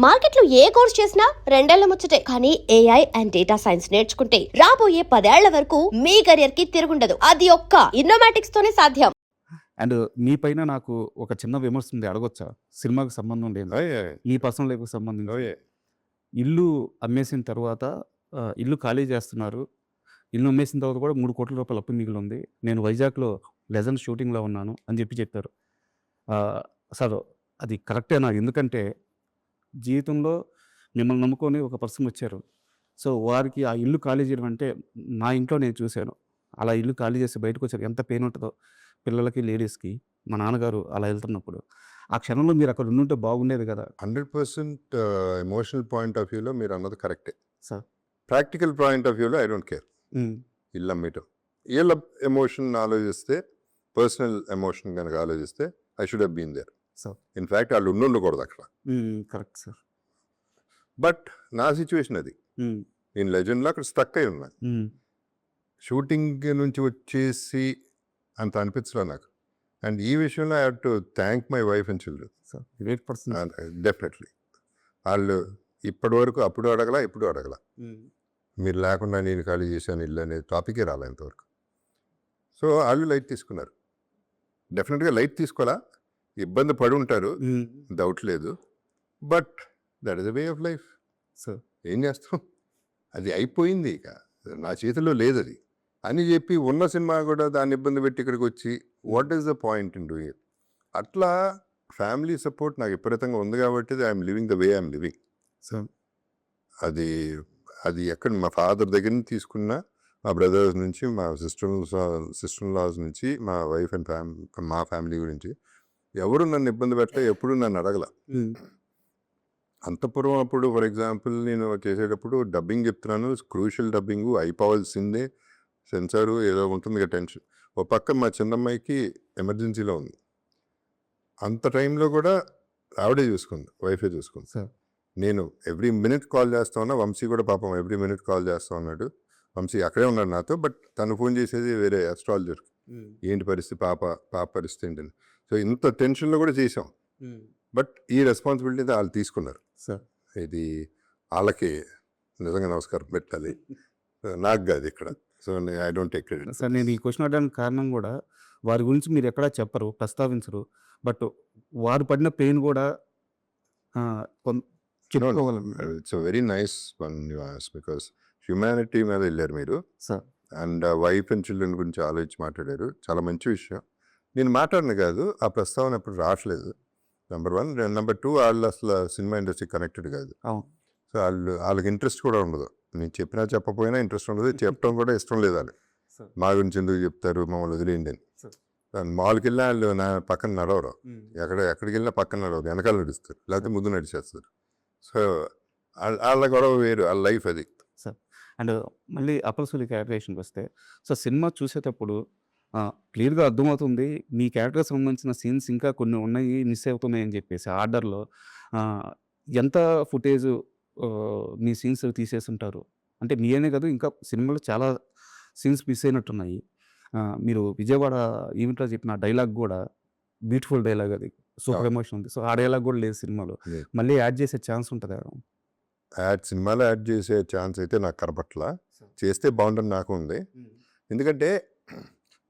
మార్కెట్లో ఏ కోర్స్ చేసినా రెండేళ్ల ముచ్చటే. కానీ ఏఐ అండ్ డేటా సైన్స్ నేర్చుకుంటే రాబోయే 10 ఏళ్ల వరకు మీ కెరియర్ కి తిరుగుండదు. అది ఒక్క ఇన్నోమాటిక్స్ తోనే సాధ్యం. అండ్ మీ పైన నాకు ఒక చిన్న విమర్శ ఉంది, అడగొచ్చా? సినిమాకి సంబంధం లేదు, మీ పర్సనల్ లైఫ్కి సంబంధించి. ఇల్లు అమ్మేసిన తర్వాత ఇల్లు ఖాళీ చేస్తున్నారు. ఇల్లు అమ్మేసిన తర్వాత కూడా 3 కోట్ల రూపాయల అప్పు మిగిలి ఉంది. నేను వైజాగ్లో లెజెండ్ షూటింగ్లో ఉన్నాను అని చెప్పారు. సార్ అది కరెక్టేనా? ఎందుకంటే జీవితంలో మిమ్మల్ని నమ్ముకొని ఒక పర్సన్ వచ్చారు. సో వారికి ఆ ఇల్లు ఖాళీ చేయడం అంటే నా ఇంట్లో నేను చూశాను. అలా ఇల్లు ఖాళీ చేసి బయటకు వచ్చారు, ఎంత పెయిన్ ఉంటుందో పిల్లలకి, లేడీస్కి. మా నాన్నగారు అలా వెళ్తున్నప్పుడు ఆ క్షణంలో మీరు అక్కడ ఉండుంటే బాగుండేది కదా. 100% ఎమోషనల్ పాయింట్ ఆఫ్ వ్యూలో మీరు అన్నది కరెక్టే సార్. ప్రాక్టికల్ పాయింట్ ఆఫ్ వ్యూలో ఐ డోంట్ కేర్. ఇల్లు అమ్మేయటం వీళ్ళ ఎమోషన్ ఆలోచిస్తే, పర్సనల్ ఎమోషన్ కనుక ఆలోచిస్తే I should have been there. Sir in fact వాళ్ళు ఉండకూడదు అక్కడ. Correct sir. బట్ నా సిచ్యువేషన్ అది. నేను లెజెండ్లో అక్కడ స్టక్ అయి ఉన్నాను. షూటింగ్ నుంచి వచ్చేసి అంత అనిపించలే నాకు. అండ్ ఈ విషయంలో I have to thank my wife and children. Sir great person. Definitely వాళ్ళు ఇప్పటి వరకు అప్పుడు అడగల, ఇప్పుడు అడగల. మీరు లేకుండా నేను ఖాళీ చేశాను ఇల్లు అనే టాపికే రాలే ఇంతవరకు. సో వాళ్ళు లైట్ తీసుకున్నారు. డెఫినెట్గా లైట్ తీసుకోవాలా, ఇబ్బంది పడి ఉంటారు, డౌట్ లేదు. But that is the way of life. So ఏం చేస్తాం, అది అయిపోయింది, ఇక నా చేతిలో లేదు అది అని చెప్పి ఉన్న సినిమా కూడా దాన్ని ఇబ్బంది పెట్టి ఇక్కడికి వచ్చి what is the point in doing it? అట్లా ఫ్యామిలీ సపోర్ట్ నాకు విపరీతంగా ఉంది కాబట్టి I'm living the way I'm living. So అది అది ఎక్కడ మా ఫాదర్ దగ్గర నుంచి తీసుకున్నా, మా బ్రదర్స్ నుంచి, మా సిస్టర్ లాస్ నుంచి, మా వైఫ్ అండ్ మా ఫ్యామిలీ గురించి ఎవరు నన్ను ఇబ్బంది పెట్టలే, ఎప్పుడు నన్ను అడగల. అంతపురం అప్పుడు ఫర్ ఎగ్జాంపుల్ నేను చేసేటప్పుడు డబ్బింగ్ చెప్తున్నాను, క్రూషియల్ డబ్బింగ్ అయిపోవాల్సిందే, సెన్సారు ఏదో ఉంటుంది కదా టెన్షన్. ఓ పక్క మా చిన్నమ్మాయికి ఎమర్జెన్సీలో ఉంది. అంత టైంలో కూడా ఆవిడే చూసుకుంది, వైఫే చూసుకుంది. సార్ నేను ఎవ్రీ మినిట్ కాల్ చేస్తా ఉన్నా, వంశీ కూడా పాపం ఎవ్రీ మినిట్ కాల్ చేస్తూ ఉన్నాడు. వంశీ అక్కడే ఉన్నాడు నాతో, బట్ తను ఫోన్ చేసేది వేరే అస్ట్రాలజర్, ఏంటి పరిస్థితి, పాప పరిస్థితి ఏంటని. సో ఇంత టెన్షన్లో కూడా చేసాం. బట్ ఈ రెస్పాన్సిబిలిటీ వాళ్ళు తీసుకున్నారు. సార్ ఇది వాళ్ళకి నిజంగా నమస్కారం పెట్టాలి, నాకు కాదు ఇక్కడ. So I don't take credit. Sir నేను ఈ క్వశ్చన్ అడగడానికి కారణం కూడా, వారి గురించి మీరు ఎక్కడా చెప్పరు, ప్రస్తావించరు. బట్ వారు పడిన పెయిన్ కూడా చెప్పుకోగలను. It's very nice one you ask, because humanity మీద వెళ్ళారు మీరు. Sir and wife and children గురించి ఆలోచించి మాట్లాడారు, చాలా మంచి విషయం. నేను మాట్లాడిన కాదు, ఆ ప్రస్తావన ఎప్పుడు రావట్లేదు, నెంబర్ 1. నెంబర్ 2, వాళ్ళు అసలు సినిమా ఇండస్ట్రీ కనెక్టెడ్ కాదు. సో వాళ్ళకి ఇంట్రెస్ట్ కూడా ఉండదు. నేను చెప్పినా చెప్పకపోయినా ఇంట్రెస్ట్ ఉండదు, చెప్పడం కూడా ఇష్టం లేదు. వాళ్ళు మా గురించి ఎందుకు చెప్తారు, మమ్మల్ని వదిలేయండి అని. మాల్కి వెళ్ళినా వాళ్ళు నా పక్కన నడవరు, ఎక్కడికి వెళ్ళినా పక్కన నడవరు, వెనకాల నడుస్తారు, లేకపోతే ముందు నడిచేస్తారు. సో వాళ్ళ గొడవ వేరు, వాళ్ళ లైఫ్ అది. సార్ అండ్ మళ్ళీ అపల్సులి క్యారెక్టరేషన్కి వస్తే, సో సినిమా చూసేటప్పుడు క్లియర్గా అర్థమవుతుంది మీ క్యారెక్టర్కి సంబంధించిన సీన్స్ ఇంకా కొన్ని ఉన్నాయి, మిస్ అవుతున్నాయి అని చెప్పేసి. ఆర్డర్లో ఎంత ఫుటేజ్ మీ సీన్స్ తీసేసి ఉంటారు అంటే, మీనే కాదు ఇంకా సినిమాలో చాలా సీన్స్ మిస్ అయినట్టున్నాయి. మీరు విజయవాడ ఈవెంట్లో చెప్పిన డైలాగ్ కూడా బ్యూటిఫుల్ డైలాగ్, అది సూపర్ ఎమోషన్ ఉంది. సో ఆ డైలాగ్ కూడా లేదు సినిమాలో, మళ్ళీ యాడ్ చేసే ఛాన్స్ ఉంటుంది. సినిమాలో యాడ్ చేసే ఛాన్స్ అయితే నాకు కనపట్ల, చేస్తే బాగుంటుంది నాకు ఉంది. ఎందుకంటే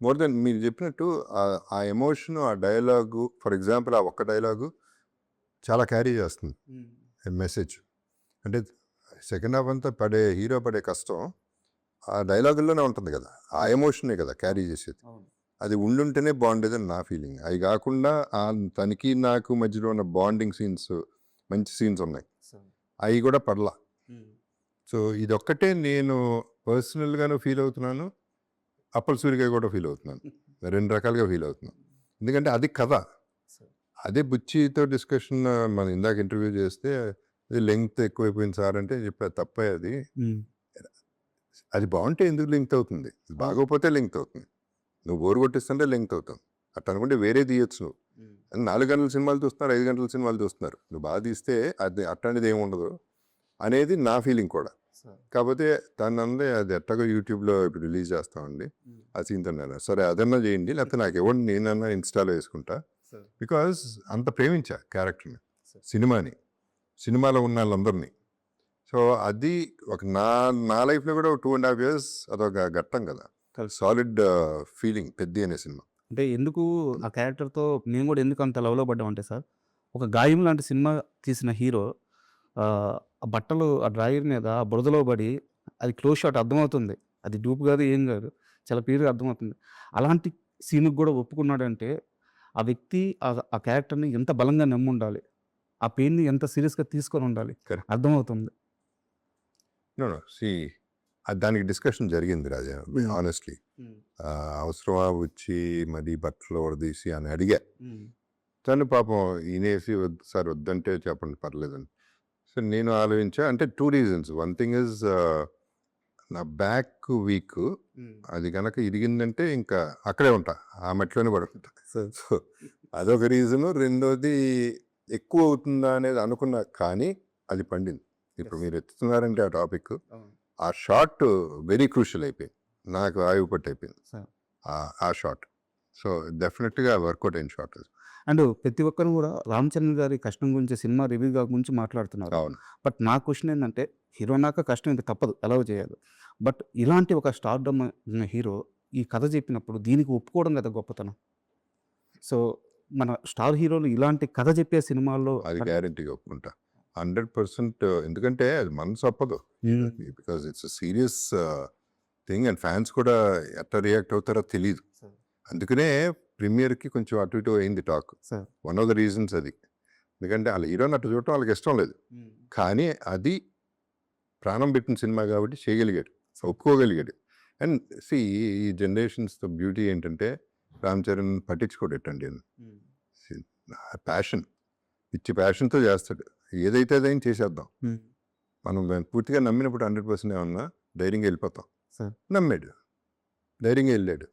మోర్ దెన్ మీరు చెప్పినట్టు ఆ ఎమోషన్, ఆ డైలాగు, ఫర్ ఎగ్జాంపుల్ ఆ ఒక్క డైలాగు చాలా క్యారీ చేస్తుంది మెసేజ్. అంటే సెకండ్ హాఫ్ అంతా హీరో పడే కష్టం ఆ డైలాగుల్లోనే ఉంటుంది కదా, ఆ ఎమోషనే కదా క్యారీ చేసేది. అది ఉండుంటేనే బాగుండేదని నా ఫీలింగ్. అవి కాకుండా తనకి నాకు మధ్యలో ఉన్న బాండింగ్ సీన్స్, మంచి సీన్స్ ఉన్నాయి, అవి కూడా పడలా. సో ఇదొక్కటే నేను పర్సనల్గాను ఫీల్ అవుతున్నాను, అప్పల్ సూరిగా కూడా ఫీల్ అవుతున్నాను, 2 రకాలుగా ఫీల్ అవుతున్నాను. ఎందుకంటే అది కథ. అదే బుచ్చితో డిస్కషన్ మనం ఇందాక ఇంటర్వ్యూ చేస్తే, అది లెంగ్త్ ఎక్కువైపోయింది సార్ అంటే చెప్పా, తప్పే అది. అది బాగుంటే ఎందుకు లింక్ అవుతుంది, బాగోపోతే లింక్ అవుతుంది. నువ్వు బోరు కొట్టిస్తుంటే లింక్ అవుతావు, అట్లా అనుకుంటే వేరే తీయచ్చు. నువ్వు 4 గంటల సినిమాలు చూస్తున్నారు, 5 గంటల సినిమాలు చూస్తున్నారు, నువ్వు బాగా తీస్తే అది అట్లాంటిది ఏమి ఉండదు అనేది నా ఫీలింగ్ కూడా. కాకపోతే దాన్ని అందే అది ఎట్టగా యూట్యూబ్లో ఇప్పుడు రిలీజ్ చేస్తామండి, ఆ సీన్ తిన్నాను, సరే అదన్నా చేయండి, లేకపోతే నాకు ఇవ్వండి, నేనన్నా ఇన్స్టాలో వేసుకుంటా. బికాజ్ అంత ప్రేమించా క్యారెక్టర్ని, సినిమాని. సినిమాలో ఉన్న వాళ్ళందరినీ. సో అది ఒక నా లైఫ్లో కూడా 2.5 years అదొక ఘట్టం కదా. సాలిడ్ ఫీలింగ్ పెద్ద అనే సినిమా. అంటే ఎందుకు ఆ క్యారెక్టర్‌తో నేను కూడా ఎందుకు అంత లవ్‌లో పడ్డామంటే సార్, ఒక గాయం లాంటి సినిమా తీసిన హీరో ఆ బట్టలు ఆ డ్రాయర్ మీద ఆ బురదలో పడి అది క్లోజ్ షాట్ అర్థమవుతుంది. అది డూప్ కాదు, ఏం కాదు. చాలా క్లియర్‌గా అర్థమవుతుంది. అలాంటి సీన్‌కి కూడా ఒప్పుకున్నాడంటే ఆ వ్యక్తి ఆ క్యారెక్టర్‌ని ఎంత బలంగా నమ్ముండాలి. ఆ పెయిన్‌ని ఎంత సీరియస్‌గా తీసుకొని ఉండాలి. Correct. అర్థమవుతుంది. నో సీ దానికి డిస్కషన్ జరిగింది రాజా ఆనెస్ట్లీ. అవసరమా వచ్చి మరి బట్టలు వడదీసి అని అడిగా. తను పాపం ఈనేసి సార్ వద్దంటే చెప్పండి పర్లేదని. సో నేను ఆలోచించా. అంటే 2 reasons. వన్ థింగ్ ఇస్ నా బ్యాక్ వీక్. అది కనుక ఇరిగిందంటే ఇంకా అక్కడే ఉంటా, ఆ మెట్లోనే పడుకుంటా. సో అదొక రీజను. రెండోది ఎక్కువ అవుతుందా అనేది అనుకున్నా, కానీ అది పండింది. ఇప్పుడు మీరు ఎత్తుతున్నారంటే ఆ టాపిక్, ఆ షాట్ వెరీ క్రూషియల్ అయిపోయింది. నాకు ఆయుపట్టు అయిపోయింది ఆ షాట్. సో డెఫినెట్గా వర్కౌట్ అయిన షాట్. అండ్ ప్రతి ఒక్కరు కూడా రామ్ చరణ్ గారి కష్టం గురించి, సినిమా రివ్యూ గురించి మాట్లాడుతున్నారు. అవును. బట్ నా క్వశ్చన్ ఏంటంటే, హీరో నాక కష్టం ఇంక తప్పదు, ఎలా చేయాలి. బట్ ఇలాంటి ఒక స్టార్డమ్ ఉన్న హీరో ఈ కథ చెప్పినప్పుడు దీనికి ఒప్పుకోవడం కదా గొప్పతనం. సో మన స్టార్ హీరోలు ఇలాంటి కథ చెప్పే సినిమాల్లో అది గ్యారంటీగా ఒప్పుకుంటా 100%. ఎందుకంటే అది మనసు ఒప్పదు. Because it's serious thing and fans కూడా ఎట్లా రియాక్ట్ అవుతారో తెలియదు. అందుకనే ప్రీమియర్కి కొంచెం అటు ఇటు అయింది talk. One of the reasons అది. ఎందుకంటే వాళ్ళ హీరోని అట్లా చూడటం వాళ్ళకి ఇష్టం లేదు. కానీ అది ప్రాణం పెట్టిన సినిమా కాబట్టి చేయగలిగాడు, ఒప్పుకోగలిగాడు. అండ్ సి ఈ జనరేషన్స్తో బ్యూటీ ఏంటంటే రామ్ చరణ్ పట్టించుకోడేటండి. ప్యాషన్, పిచ్చి ప్యాషన్తో చేస్తాడు. ఏదైతే అదైనా చేసేద్దాం. మనం దాన్ని పూర్తిగా నమ్మినప్పుడు 100% ఏమన్నా ధైర్యంగా వెళ్ళిపోతాం. నమ్మాడు, ధైర్యంగా వెళ్ళాడు.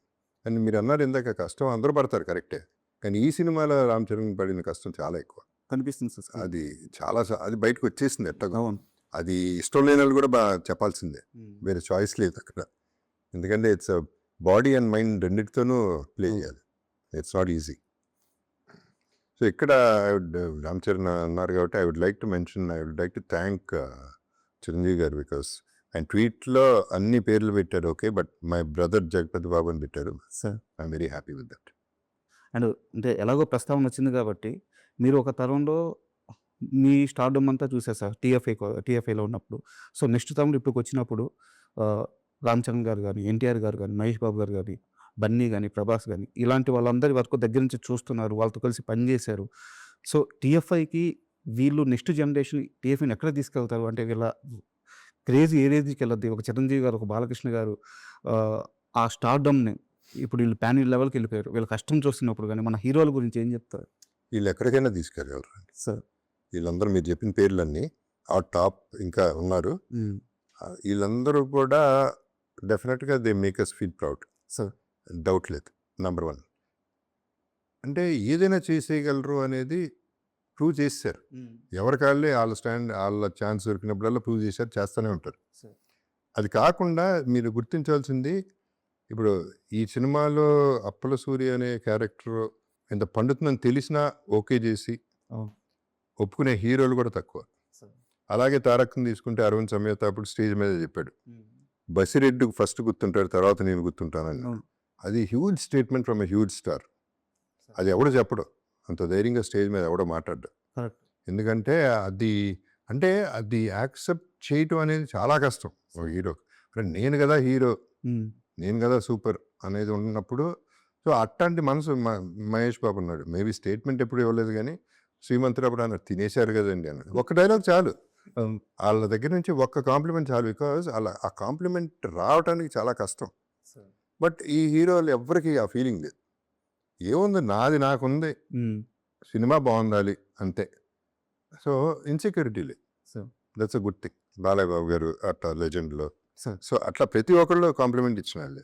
అండ్ మీరు అన్నారు ఇందాక కష్టం అందరూ పడతారు, కరెక్టే. కానీ ఈ సినిమాలో రామ్ చరణ్ పడిన కష్టం చాలా ఎక్కువ కనిపిస్తుంది సార్. అది చాలా అది బయటకు వచ్చేసింది ఎట్టగా. అది ఇష్టం లేని వాళ్ళు కూడా బాగా చెప్పాల్సిందే, వేరే చాయిస్ లేదు అక్కడ. ఎందుకంటే ఇట్స్ బాడీ అండ్ మైండ్ రెండింటితోనూ ప్లే చేయాలి. It's not easy. సో ఇక్కడ రామ్ చరణ్ అన్నారు కాబట్టి I would like to thank Chiranjeevi garu. Because ఆయన ట్వీట్లో అన్ని పేర్లు పెట్టారు, okay, but my brother Jagapathi Babu అని పెట్టారు. I'm very happy with that. And అంటే ఎలాగో ప్రస్తావన వచ్చింది కాబట్టి, మీరు ఒక తరంలో మీ స్టార్డమ్ అంతా చూసారు సార్ టీఎఫ్ఐలో ఉన్నప్పుడు. సో నెక్స్ట్ తరంలో ఇప్పుడు వచ్చినప్పుడు రామ్ చరణ్ గారు కానీ, ఎన్టీఆర్ గారు కానీ, మహేష్ బాబు గారు కానీ, బన్నీ కానీ, ప్రభాస్ కానీ, ఇలాంటి వాళ్ళందరి వరకు దగ్గర నుంచి చూస్తున్నారు, వాళ్ళతో కలిసి పనిచేశారు. సో టీఎఫ్ఐకి వీళ్ళు నెక్స్ట్ జనరేషన్ టీఎఫ్ఐని ఎక్కడ తీసుకెళ్తారు? అంటే వీళ్ళ క్రేజ్ ఏ రేంజ్కి వెళ్ళద్ది? ఒక చిరంజీవి గారు, ఒక బాలకృష్ణ గారు ఆ స్టార్డమ్ని ఇప్పుడు వీళ్ళు ప్యాన్ లెవెల్కి వెళ్ళిపోయారు. వీళ్ళ కష్టం చూస్తున్నప్పుడు కానీ మన హీరోల గురించి ఏం చెప్తారు? వీళ్ళు ఎక్కడికైనా తీసుకెళ్ళగలరు సార్. వీళ్ళందరూ మీరు చెప్పిన పేర్లన్నీ ఆ టాప్ ఇంకా ఉన్నారు. వీళ్ళందరూ కూడా డెఫినెట్గా they make us feel proud. Sir, doubt లేదు. నెంబర్ 1 అంటే ఏదైనా చేసేయగలరు అనేది ప్రూవ్ చేశారు. ఎవరికాళ్ళే వాళ్ళ ఛాన్స్ దొరికినప్పుడల్లా ప్రూవ్ చేశారు, చేస్తూనే ఉంటారు. అది కాకుండా మీరు గుర్తించాల్సింది, ఇప్పుడు ఈ సినిమాలో అప్పల సూర్య అనే క్యారెక్టర్ ఎంత పండుతుందని తెలిసినా ఓకే చేసి ఒప్పుకునే హీరోలు కూడా తక్కువ. అలాగే తారక్ని తీసుకుంటే అరవింద్ సమేత అప్పుడు స్టేజ్ మీద చెప్పాడు, బసిరెడ్డి ఫస్ట్ గుర్తుంటాడు, తర్వాత నేను గుర్తుంటానని. అది huge statement from a huge star. అది ఎవడో చెప్పడు, అంత ధైర్యంగా స్టేజ్ మీద ఎవడో మాట్లాడ్డా. ఎందుకంటే అది యాక్సెప్ట్ చేయటం అనేది చాలా కష్టం ఒక హీరో. నేను కదా హీరో, నేను కదా సూపర్ అనేది ఉన్నప్పుడు. సో అట్లాంటి మనసు మహేష్ బాబు ఉన్నాడు. మేబీ స్టేట్మెంట్ ఎప్పుడు ఇవ్వలేదు, కానీ శ్రీమంతుడు అన్నారు తినేశారు కదండి అన్నాడు. ఒక్క డైలాగ్ చాలు, వాళ్ళ దగ్గర నుంచి ఒక్క కాంప్లిమెంట్ చాలు. బికాజ్ అలా ఆ కాంప్లిమెంట్ రావడానికి చాలా కష్టం. బట్ ఈ హీరోలు ఎవ్వరికి ఆ ఫీలింగ్ లేదు. ఏముంది, నాది నాకుంది, సినిమా బాగుండాలి అంతే. సో ఇన్సెక్యూరిటీ లేదు. That's a good thing. Balayya Babu garu అట్లా లెజెండ్లో. సో అట్లా ప్రతి ఒక్కళ్ళు కాంప్లిమెంట్ ఇచ్చిన వాళ్ళే.